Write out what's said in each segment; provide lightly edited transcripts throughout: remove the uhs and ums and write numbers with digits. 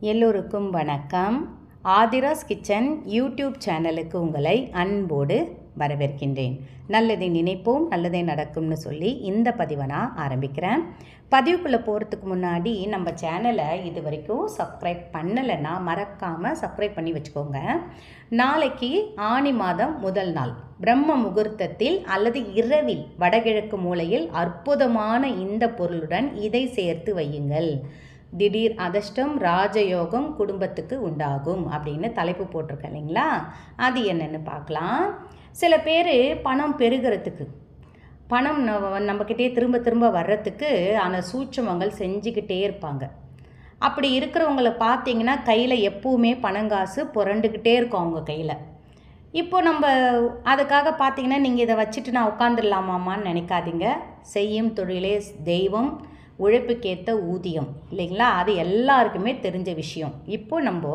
எல்லோருக்கும் வணக்கம். Aadhira's kitchen YouTube சேனலுக்கு உங்களை அன்போடு வரவேற்கின்றேன். நல்லதை நினைப்போம், நல்லதே நடக்கும்னு சொல்லி இந்த பதிவை நான் ஆரம்பிக்கிறேன். பதிவுக்குள்ளே போகிறதுக்கு முன்னாடி நம்ம சேனலை இது வரைக்கும் சப்ஸ்கிரைப் பண்ணலைன்னா மறக்காமல் சப்ஸ்கிரைப் பண்ணி வச்சுக்கோங்க. நாளைக்கு ஆனி மாதம் முதல் நாள் பிரம்ம முகூர்த்தத்தில் அல்லது இரவில் வடகிழக்கு மூலையில் அற்புதமான இந்த பொருளுடன் இதை சேர்த்து வையுங்கள். திடீர் அதிர்ஷ்டம் ராஜயோகம் குடும்பத்துக்கு உண்டாகும் அப்படின்னு தலைப்பு போட்டிருக்கேன் இல்லைங்களா? அது என்னென்னு பார்க்கலாம். சில பேர் பணம் பெருகிறதுக்கு, பணம் நம்மக்கிட்டே திரும்ப திரும்ப வர்றதுக்கு அந்த சூட்சமங்கள் செஞ்சுக்கிட்டே இருப்பாங்க. அப்படி இருக்கிறவங்கள பார்த்தீங்கன்னா கையில் எப்பவுமே பணங்காசு புரண்டுக்கிட்டே இருக்கும் அவங்க கையில். இப்போ நம்ம அதுக்காக பார்த்தீங்கன்னா நீங்கள் இதை வச்சுட்டு நான் உட்காந்துடலாமான்னு நினைக்காதீங்க. செய்யும் தொழிலே தெய்வம், உழைப்புக்கேற்ற ஊதியம் இல்லைங்களா? அது எல்லாருக்குமே தெரிஞ்ச விஷயம். இப்போ நம்ம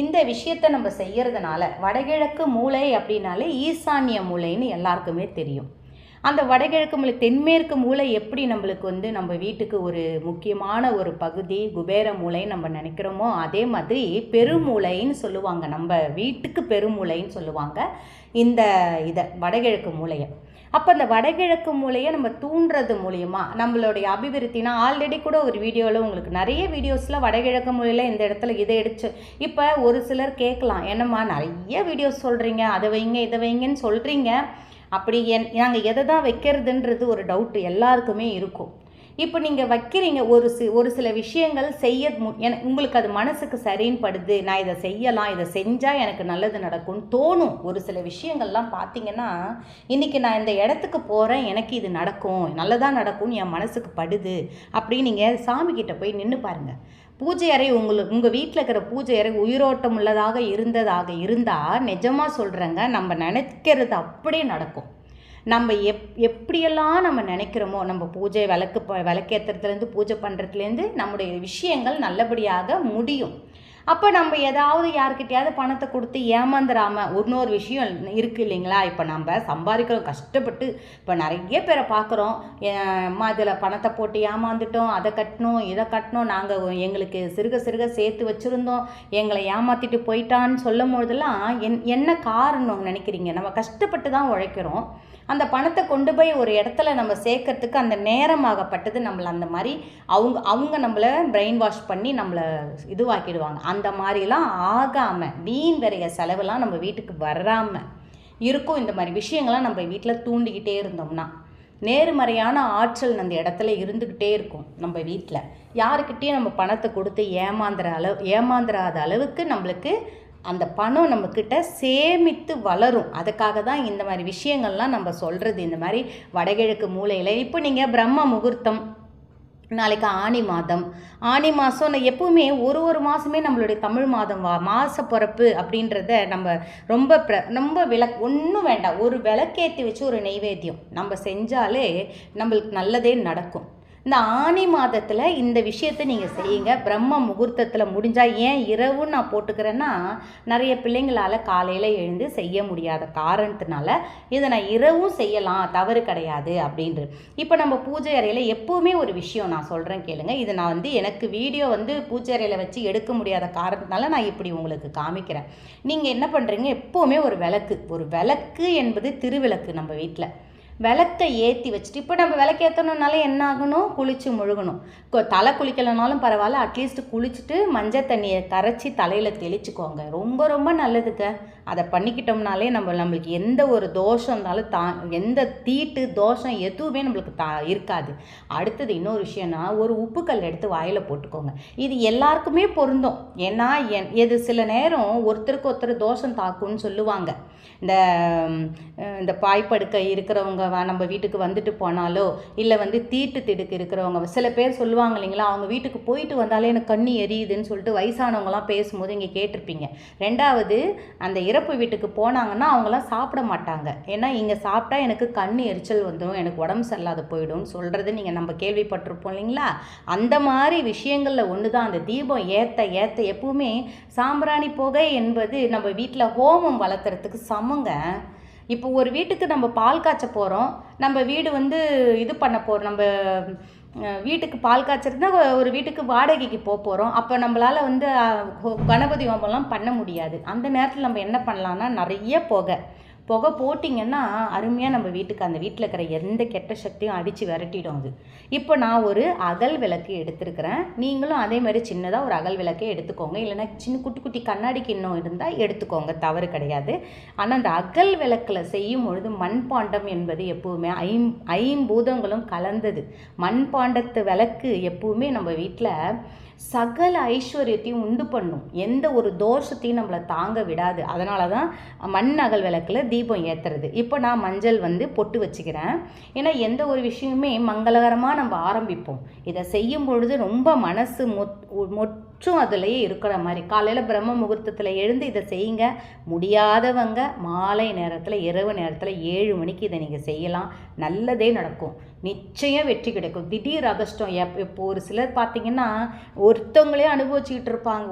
இந்த விஷயத்தை நம்ம செய்கிறதுனால வடகிழக்கு மூலை அப்படின்னாலே ஈசான்ய மூலைன்னு எல்லாருக்குமே தெரியும். அந்த வடகிழக்கு மூலை தென்மேற்கு மூலை எப்படி நம்மளுக்கு நம்ம வீட்டுக்கு ஒரு முக்கியமான ஒரு பகுதி குபேர மூலைன்னு நம்ம நினைக்கிறோமோ அதே மாதிரி பெருமூலைன்னு சொல்லுவாங்க. நம்ம வீட்டுக்கு பெருமூலைன்னு சொல்லுவாங்க இந்த இதை வடகிழக்கு மூலையை. அப்போ அந்த வடகிழக்கு மூலையை நம்ம தூண்டுறது மூலியமாக நம்மளுடைய அபிவிருத்தினா ஆல்ரெடி கூட ஒரு வீடியோவில் உங்களுக்கு நிறைய வீடியோஸில் வடகிழக்கு மூலையில் இந்த இடத்துல இதை எடுத்து இப்போ ஒரு சிலர் கேட்கலாம், என்னம்மா நிறைய வீடியோஸ் சொல்கிறீங்க, அதை வைங்க இதை வைங்கன்னு சொல்கிறீங்க, அப்படி நாங்கள் எதை தான் வைக்கிறதுன்றது ஒரு டவுட் எல்லாருக்குமே இருக்கும். இப்போ நீங்கள் வைக்கிறீங்க ஒரு சில விஷயங்கள் செய்ய உங்களுக்கு அது மனசுக்கு சரின்னு படுது, நான் இதை செய்யலாம், இதை செஞ்சால் எனக்கு நல்லது நடக்கும்னு தோணும். ஒரு சில விஷயங்கள்லாம் பார்த்தீங்கன்னா இன்றைக்கி நான் இந்த இடத்துக்கு போகிறேன், எனக்கு இது நடக்கும், நல்லதாக நடக்கும்னு என் மனசுக்கு படுது அப்படின்னு நீங்கள் சாமிக்கிட்ட போய் நின்று பாருங்கள். பூஜை அறை உங்கள் வீட்டில் இருக்கிற பூஜை அறை உயிரோட்டம் உள்ளதாக இருந்தால் நிஜமாக சொல்கிறேங்க, நம்ம நினைக்கிறது அப்படியே நடக்கும். நம்ம எப்படியெல்லாம் நம்ம நினைக்கிறோமோ, நம்ம பூஜை விளக்கேற்றுறதுலேருந்து பூஜை பண்ணுறதுலேருந்து நம்முடைய விஷயங்கள் நல்லபடியாக முடியும். அப்போ நம்ம ஏதாவது யாருக்கிட்டையாவது பணத்தை கொடுத்து ஏமாந்துடாமல் இன்னொரு விஷயம் இருக்குது இல்லைங்களா? இப்போ நம்ம சம்பாதிக்கிறோம் கஷ்டப்பட்டு, இப்போ நிறைய பேரை பார்க்குறோம், இதில் பணத்தை போட்டு ஏமாந்துட்டோம், அதை கட்டணும் இதை கட்டணும், நாங்கள் எங்களுக்கு சிறுக சேர்த்து வச்சுருந்தோம், எங்களை ஏமாற்றிட்டு போயிட்டான்னு சொல்லும் போதெல்லாம் என்ன காரணம் நினைக்கிறீங்க? நம்ம கஷ்டப்பட்டு தான் உழைக்கிறோம். அந்த பணத்தை கொண்டு போய் ஒரு இடத்துல நம்ம சேர்க்கறதுக்கு அந்த நேரமாகப்பட்டது நம்மளை அந்த மாதிரி அவங்க நம்மளை பிரெயின் வாஷ் பண்ணி நம்மளை இதுவாக்கிடுவாங்க. அந்த மாதிரிலாம் ஆகாமல் வீண் விரைய செலவெல்லாம் நம்ம வீட்டுக்கு வராமல் இருக்கும். இந்த மாதிரி விஷயங்கள்லாம் நம்ம வீட்டில் தூண்டிக்கிட்டே இருந்தோம்னா நேர்மறையான ஆற்றல் அந்த இடத்துல இருந்துக்கிட்டே இருக்கும். நம்ம வீட்டில் யாருக்கிட்டேயும் நம்ம பணத்தை கொடுத்து ஏமாந்துறாத அளவுக்கு நம்மளுக்கு அந்த பணம் நம்மக்கிட்ட சேமித்து வளரும். அதுக்காக தான் இந்த மாதிரி விஷயங்கள்லாம் நம்ம சொல்கிறது. இந்த மாதிரி வடகிழக்கு மூலையில் இப்போ நீங்கள் பிரம்ம முகூர்த்தம் நாளைக்கு ஆனி மாதம் எப்பவுமே ஒரு மாதமே நம்மளுடைய தமிழ் மாதம் மாத பிறப்பு அப்படின்றத நம்ம ரொம்ப ஒன்றும் வேண்டாம், ஒரு விளக்கேற்றி வச்சு ஒரு நெய்வேத்தியம் நம்ம செஞ்சாலே நம்மளுக்கு நல்லதே நடக்கும். இந்த ஆனி மாதத்தில் இந்த விஷயத்தை நீங்கள் செய்யுங்க. பிரம்ம முகூர்த்தத்தில் முடிஞ்சால், ஏன் இரவுன்னு நான் போட்டுக்கிறேன்னா நிறைய பிள்ளைங்களால் காலையில் எழுந்து செய்ய முடியாத காரணத்தினால இதை நான் இரவும் செய்யலாம், தவறு கிடையாது அப்படின்றது. இப்போ நம்ம பூஜை அறையில் எப்போவுமே ஒரு விஷயம் நான் சொல்கிறேன் கேளுங்க. இது நான் எனக்கு வீடியோ பூஜை அறையில் வச்சு எடுக்க முடியாத காரணத்தினால நான் இப்படி உங்களுக்கு காமிக்கிறேன். நீங்கள் என்ன பண்ணுறீங்க, எப்போவுமே ஒரு விளக்கு என்பது திருவிளக்கு. நம்ம வீட்டில் விளக்கை ஏற்றி வச்சுட்டு, இப்போ நம்ம விளக்கேற்றணுன்னாலே என்ன ஆகணும், குளித்து முழுகணும். தலை குளிக்கலைனாலும் பரவாயில்ல, அட்லீஸ்ட் குளிச்சுட்டு மஞ்சள் தண்ணியை கரைச்சி தலையில் தெளிச்சுக்கோங்க. ரொம்ப ரொம்ப நல்லதுங்க. அதை பண்ணிக்கிட்டோம்னாலே நம்மளுக்கு எந்த ஒரு தோஷம் இருந்தாலும் எந்த தீட்டு தோஷம் எதுவுமே நம்மளுக்கு இருக்காது. அடுத்தது இன்னொரு விஷயம்னா, ஒரு உப்புக்கல் எடுத்து வாயில் போட்டுக்கோங்க. இது எல்லாருக்குமே பொருந்தும். ஏன்னா எது சில நேரம் ஒருத்தருக்கு ஒருத்தர் தோஷம் தாக்குன்னு சொல்லுவாங்க. இந்த பாய்ப்படுக்க இருக்கிறவங்க நம்ம வீட்டுக்கு வந்துட்டு போனாலோ இல்லை தீட்டு திடுக்கு இருக்கிறவங்க சில பேர் சொல்லுவாங்க இல்லைங்களா, அவங்க வீட்டுக்கு போயிட்டு வந்தாலே எனக்கு கண்ணி எரியுதுன்னு சொல்லிட்டு வயசானவங்களாம் பேசும்போது இங்கே கேட்டிருப்பீங்க. ரெண்டாவது, அந்த இறப்பு வீட்டுக்கு போனாங்கன்னா அவங்களாம் சாப்பிட மாட்டாங்க. ஏன்னா இங்கே சாப்பிட்டா எனக்கு கண் எரிச்சல் வந்துடும், எனக்கு உடம்பு சரியில்லாத போயிடும்னு சொல்கிறது நீங்கள் நம்ம கேள்விப்பட்டிருப்போம் இல்லைங்களா? அந்த மாதிரி விஷயங்களில் ஒன்று தான் அந்த தீபம் ஏற்ற எப்பவுமே சாம்பிராணி புகை என்பது நம்ம வீட்டில் ஹோமம் வளர்த்துறதுக்கு சமங்க. இப்போ ஒரு வீட்டுக்கு நம்ம பால் காய்ச்ச போகிறோம், நம்ம வீடு இது பண்ண போகிறோம், நம்ம வீட்டுக்கு பால் காய்ச்சறதுனா ஒரு வீட்டுக்கு வாடகைக்கு போகிறோம். அப்போ நம்மளால் வந்து கணபதி ஹோமம்லாம் பண்ண முடியாது. அந்த நேரத்தில் நம்ம என்ன பண்ணலான்னா, நிறைய புகை போட்டிங்கன்னா அருமையாக நம்ம வீட்டுக்கு அந்த வீட்டில் இருக்கிற எந்த கெட்ட சக்தியும் அடித்து விரட்டிடும் அது. இப்போ நான் ஒரு அகல் விளக்கு எடுத்துருக்கிறேன். நீங்களும் அதே மாதிரி சின்னதாக ஒரு அகல் விளக்கே எடுத்துக்கோங்க. இல்லைன்னா சின்ன குட்டி குட்டி கண்ணாடி கிண்ணம் இருந்தால் எடுத்துக்கோங்க, தவறு கிடையாது. ஆனால் அந்த அகல் விளக்கில் செய்யும் பொழுது மண்பாண்டம் என்பது எப்போவுமே ஐம்பூதங்களும் கலந்தது. மண்பாண்டத்து விளக்கு எப்போவுமே நம்ம வீட்டில் சகல ஐஸ்வர்யத்தையும் உண்டு பண்ணும். எந்த ஒரு தோஷத்தையும் நம்மளை தாங்க விடாது. அதனால தான் மண் அகல் விளக்கில் தீபம் ஏற்றுறது. இப்போ நான் மஞ்சள் வந்து பொட்டு வச்சுக்கிறேன். ஏன்னா எந்த ஒரு விஷயமுமே மங்களகரமாக நம்ம ஆரம்பிப்போம். இதை செய்யும் பொழுது ரொம்ப மனசு முற்றும் அதிலேயே இருக்கிற மாதிரி. காலையில் பிரம்ம முகூர்த்தத்தில் எழுந்து இதை செய்யுங்க. முடியாதவங்க மாலை நேரத்தில், இரவு நேரத்தில் 7 மணிக்கு இதை நீங்கள் செய்யலாம். நல்லதே நடக்கும். நிச்சயம் வெற்றி கிடைக்கும். திடீர் அதிர்ஷ்டம். இப்போ ஒரு சிலர் பார்த்திங்கன்னா ஒருத்தவங்களே அனுபவிச்சுக்கிட்டு இருப்பாங்க.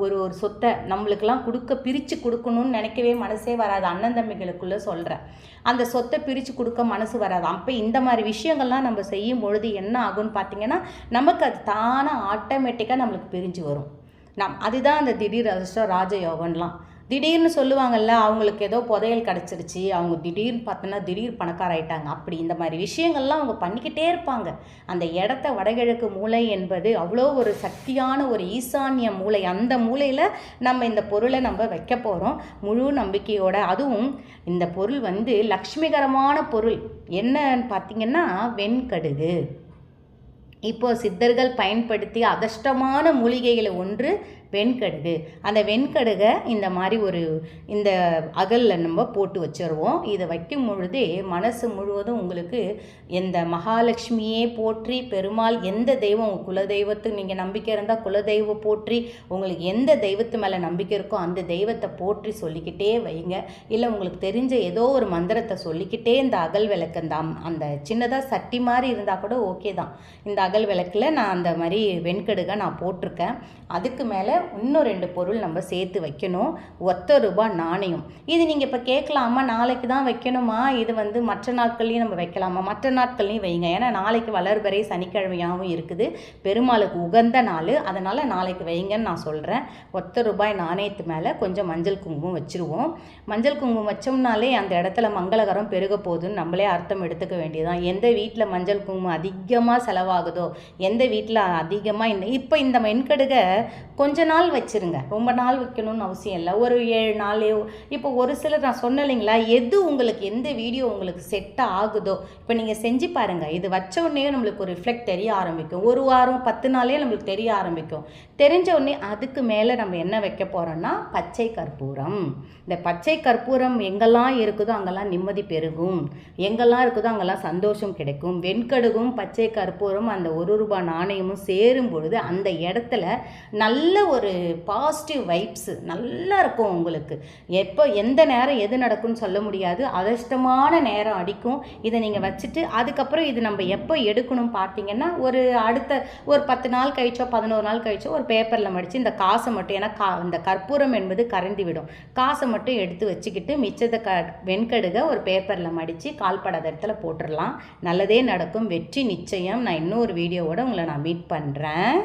ஒரு சொத்தை நம்மளுக்கெல்லாம் பிரித்து கொடுக்கணும்னு நினைக்கவே மனசே வராது. அண்ணன் தம்பிகளுக்குள்ளே சொல்கிறேன். அந்த சொத்தை பிரித்து கொடுக்க மனசு வராது. அப்போ இந்த மாதிரி விஷயங்கள்லாம் நம்ம செய்யும் பொழுது என்ன ஆகும்னு பார்த்திங்கன்னா, நமக்கு அது தானாக ஆட்டோமேட்டிக்காக நம்மளுக்கு பிரிஞ்சு வரும். அதுதான் அந்த திடீர் அதிர்ஷ்டம், ராஜயோகம்லாம். திடீர்னு சொல்லுவாங்கள்ல, அவங்களுக்கு ஏதோ புதையல் கிடச்சிருச்சு, அவங்க திடீர்னு பார்த்தோன்னா திடீர் பணக்காராயிட்டாங்க. அப்படி இந்த மாதிரி விஷயங்கள்லாம் அவங்க பண்ணிக்கிட்டே இருப்பாங்க. அந்த இடத்த வடகிழக்கு மூலை என்பது அவ்வளோ ஒரு சக்தியான ஒரு ஈசான்ய மூலை. அந்த மூலையில் நம்ம இந்த பொருளை நம்ம வைக்க போகிறோம் முழு நம்பிக்கையோட. அதுவும் இந்த பொருள் வந்து லக்ஷ்மிகரமான பொருள். என்னன்னு பார்த்திங்கன்னா வெண்கடுகு. இப்போது சித்தர்கள் பயன்படுத்தி அதிர்ஷ்டமான மூலிகைகளை ஒன்று வெண்கடுகு. அந்த வெண்கடுகை இந்த மாதிரி இந்த அகலில் நம்ம போட்டு வச்சுருவோம். இதை வைக்கும் பொழுதே மனசு முழுவதும் உங்களுக்கு எந்த மகாலட்சுமியே போற்றி, பெருமாள் எந்த தெய்வம் உங்கள் குலதெய்வத்துக்கு நீங்கள் நம்பிக்கை இருந்தால் குலதெய்வம் போற்றி, உங்களுக்கு எந்த தெய்வத்து மேலே நம்பிக்கை இருக்கோ அந்த தெய்வத்தை போற்றி சொல்லிக்கிட்டே வைங்க. இல்லை உங்களுக்கு தெரிஞ்ச ஏதோ ஒரு மந்திரத்தை சொல்லிக்கிட்டே இந்த அகல் விளக்கு அந்த சின்னதாக சட்டி மாதிரி இருந்தால் கூட ஓகே தான். இந்த அகல் விளக்கில் நான் அந்த மாதிரி வெண்கடுகை நான் போட்டிருக்கேன். அதுக்கு மேலே இன்னும் 2 பொருள் நம்ம சேர்த்து வைக்கணும். ₹1 நாணயம். இது நீங்கள் இப்போ கேட்கலாமா, நாளைக்கு தான் வைக்கணுமா, இது வந்து மற்ற நாட்கள்லையும் நம்ம வைக்கலாமா? மற்ற நாட்கள்லையும் வைங்க. ஏன்னா நாளைக்கு வளர்பிறை சனிக்கிழமையாகவும் இருக்குது, பெருமாளுக்கு உகந்த நாள். அதனால் நாளைக்கு வைங்கன்னு நான் சொல்கிறேன். ₹1 நாணயத்து மேலே கொஞ்சம் மஞ்சள் குங்குமம் வச்சுருவோம். மஞ்சள் குங்குமம் வச்சோம்னாலே அந்த இடத்துல மங்களகரம் பெருக போகுதுன்னு நம்மளே அர்த்தம் எடுத்துக்க வேண்டியதான். எந்த வீட்டில் மஞ்சள் குங்குமம் அதிகமாக செலவாகுதோ, எந்த வீட்டில் அதிகமாக இப்போ இந்த வெண்கடுகை கொஞ்ச நாள் வச்சுருங்க. ரொம்ப நாள் வைக்கணும்னு அவசியம் இல்லை. ஒரு 7 நாள். இப்போ ஒரு சிலர் நான் சொன்னேன் இல்லைங்களா, எது உங்களுக்கு எந்த வீடியோ உங்களுக்கு செட் ஆகுதோ இப்போ நீங்கள் செஞ்சு பாருங்கள். இது வச்ச உடனே நம்மளுக்கு ஒரு ரிஃப்ளெக்ட் தெரிய ஆரம்பிக்கும். ஒரு வாரம் 10 நாளே நம்மளுக்கு தெரிய ஆரம்பிக்கும். தெரிஞ்ச உடனே அதுக்கு மேலே நம்ம என்ன வைக்க போகிறோம்னா பச்சை கற்பூரம். இந்த பச்சை கற்பூரம் எங்கெல்லாம் இருக்குதோ அங்கெல்லாம் நிம்மதி பெருகும், எங்கெல்லாம் இருக்குதோ அங்கெல்லாம் சந்தோஷம் கிடைக்கும். வெண்கடுகும் பச்சை கற்பூரம் அந்த ₹1 நாணயமும் சேரும் பொழுது அந்த இடத்துல நல்ல ஒரு பாசிட்டிவ் வைப்ஸ் நல்லா இருக்கும் உங்களுக்கு. எப்போ எந்த நேரம் எது நடக்கும்னு சொல்ல முடியாது. அதிர்ஷ்டமான நேரம் அடிக்கும். இதை நீங்கள் வச்சுட்டு அதுக்கப்புறம் இது நம்ம எப்போ எடுக்கணும் பார்த்தீங்கன்னா, அடுத்த ஒரு 10 நாள் கழிச்சோ 11 நாள் கழிச்சோ ஒரு பேப்பரில் மடித்து இந்த காசை மட்டும், ஏன்னா இந்த கற்பூரம் என்பது கரைந்து விடும், காசை மட்டும் எடுத்து வச்சுக்கிட்டு மிச்சத்தை வெண்கடுகை ஒரு பேப்பரில் மடித்து கால்படாத இடத்துல போட்டுடலாம். நல்லதே நடக்கும். வெற்றி நிச்சயம். நான் இன்னொரு வீடியோவோட உங்களை நான் மீட் பண்ணுறேன்.